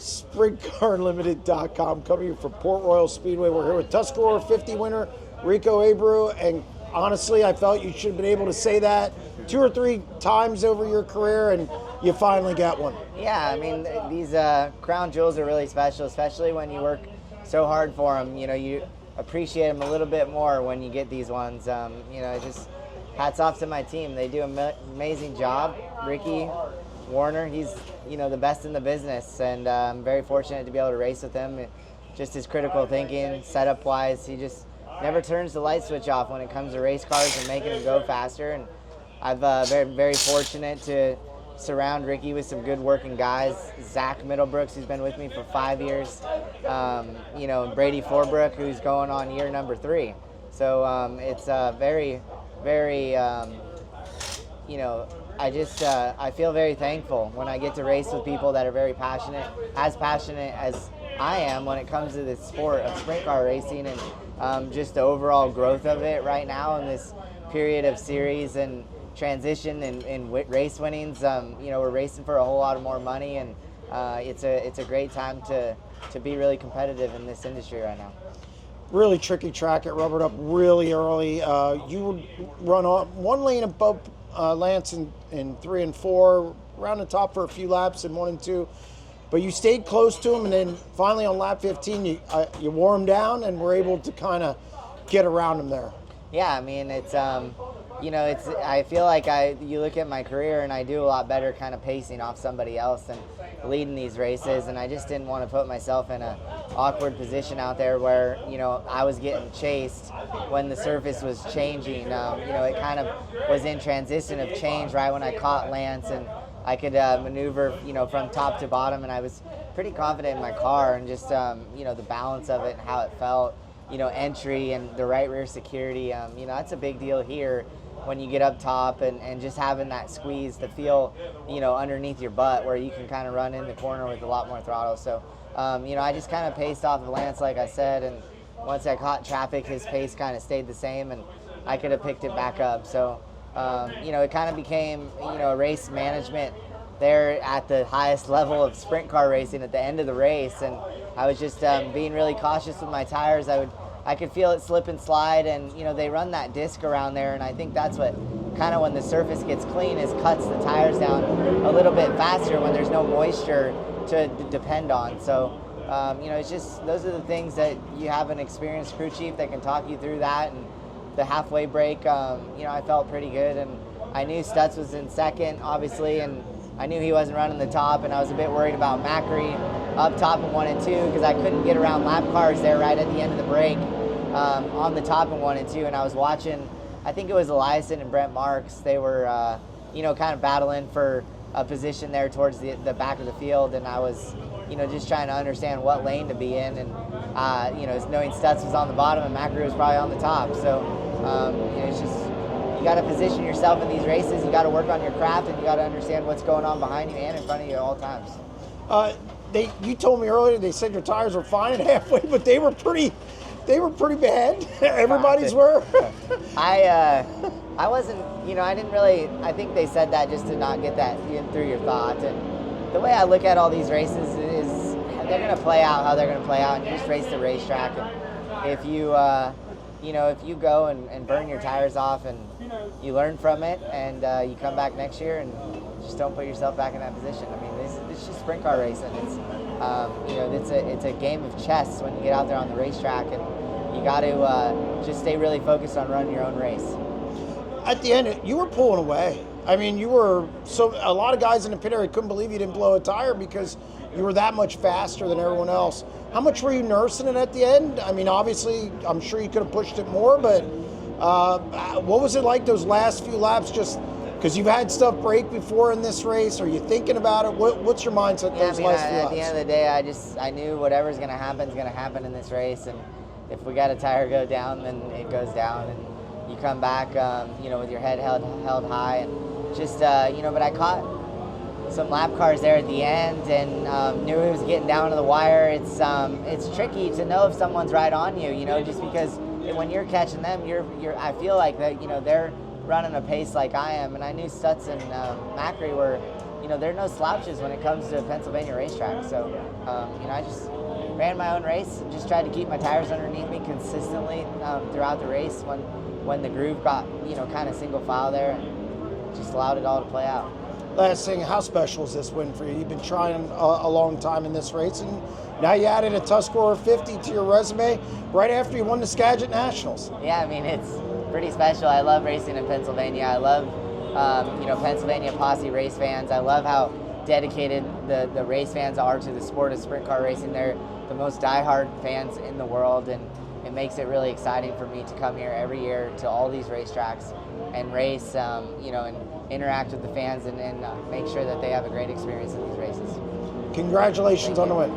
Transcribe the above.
SprintCarLimited.com, coming from Port Royal Speedway. We're here with Tuscarora 50 winner Rico Abreu, and honestly, I felt you should have been able to say that 2 or 3 times over your career, and you finally got one. Yeah, I mean, these crown jewels are really special, especially when you work so hard for them. You know, you appreciate them a little bit more when you get these ones. You know, just hats off to my team. They do an amazing job. Ricky Warner, he's, you know, the best in the business, and I'm very fortunate to be able to race with him. Just his critical thinking, setup-wise, he just never turns the light switch off when it comes to race cars and making them go faster. And I've very fortunate to surround Ricky with some good working guys. Zach Middlebrooks, who's been with me for 5 years. You know, Brady Forbrook, who's going on year number 3. So it's very, you know, I feel very thankful when I get to race with people that are very passionate as I am when it comes to the sport of sprint car racing, and just the overall growth of it right now in this period of series and transition and race winnings. You know, we're racing for a whole lot of more money, and it's a great time to be really competitive in this industry right now. Really tricky track. It rubbered up really early. You would run on one lane above Lance in 3 and 4, around the top for a few laps in 1 and 2, but you stayed close to him, and then finally on lap 15 you wore him down and were able to kind of get around him there. Yeah, I mean, it's you know, I feel like you look at my career and I do a lot better kind of pacing off somebody else and leading these races, and I just didn't want to put myself in an awkward position out there where, you know, I was getting chased when the surface was changing. You know, it kind of was in transition of change right when I caught Lance, and I could maneuver, you know, from top to bottom, and I was pretty confident in my car, and just you know, the balance of it and how it felt, you know, entry and the right rear security. You know, that's a big deal here when you get up top, and just having that squeeze to feel, you know, underneath your butt where you can kind of run in the corner with a lot more throttle. So, you know, I just kind of paced off of Lance, like I said, and once I caught traffic, his pace kind of stayed the same, and I could have picked it back up. So, you know, it kind of became, you know, race management there at the highest level of sprint car racing at the end of the race, and I was just being really cautious with my tires. I could feel it slip and slide, and, you know, they run that disc around there, and I think that's what kind of, when the surface gets clean, is cuts the tires down a little bit faster when there's no moisture to depend on. So, you know, it's just, those are the things that you have an experienced crew chief that can talk you through that. And the halfway break, you know, I felt pretty good, and I knew Stutz was in second, obviously, and I knew he wasn't running the top, and I was a bit worried about Macri up top in 1 and 2 because I couldn't get around lap cars there right at the end of the break on the top in 1 and 2, and I was watching, I think it was Eliason and Brent Marks. They were, you know, kind of battling for a position there towards the back of the field, and I was, you know, just trying to understand what lane to be in, and, you know, knowing Stutz was on the bottom and Macri was probably on the top. So, you know, it's just, you got to position yourself in these races. You got to work on your craft, and you got to understand what's going on behind you and in front of you at all times. You told me earlier they said your tires were fine at halfway, but they were pretty bad. Everybody's were. I wasn't, you know, I didn't really, I think they said that just to not get that in through your thought. And the way I look at all these races is they're going to play out how they're going to play out, and you just race the racetrack. And if you, you know, if you go and burn your tires off and you learn from it, and you come back next year and just don't put yourself back in that position. I mean, this is just sprint car racing. It's, you know, it's a game of chess when you get out there on the racetrack, and you got to just stay really focused on running your own race. At the end, you were pulling away. I mean, you were a lot of guys in the pit area couldn't believe you didn't blow a tire because you were that much faster than everyone else. How much were you nursing it at the end? I mean, obviously, I'm sure you could have pushed it more, but what was it like those last few laps? Just because you've had stuff break before in this race, are you thinking about it? What's your mindset those last few laps? At the end of the day, I knew whatever's going to happen is going to happen in this race, and if we got a tire go down, then it goes down, and you come back, you know, with your head held high, and just, you know, but I caught some lap cars there at the end, and knew it was getting down to the wire. It's tricky to know if someone's right on you, you know, just because when you're catching them, I feel like that, you know, they're running a pace like I am, and I knew Stutz and Macri were, they're no slouches when it comes to Pennsylvania racetrack. So, I just ran my own race and just tried to keep my tires underneath me consistently throughout the race when the groove got, kind of single file there, and just allowed it all to play out. Last thing, how special is this win for you? You've been trying a long time in this race, and now you added a Tuscarora 50 to your resume right after you won the Skagit Nationals. Yeah, I mean, it's pretty special. I love racing in Pennsylvania. I love, Pennsylvania posse race fans. I love how dedicated the race fans are to the sport of sprint car racing. They're the most diehard fans in the world, and it makes it really exciting for me to come here every year to all these racetracks and race, and interact with the fans and make sure that they have a great experience in these races. Congratulations on the win.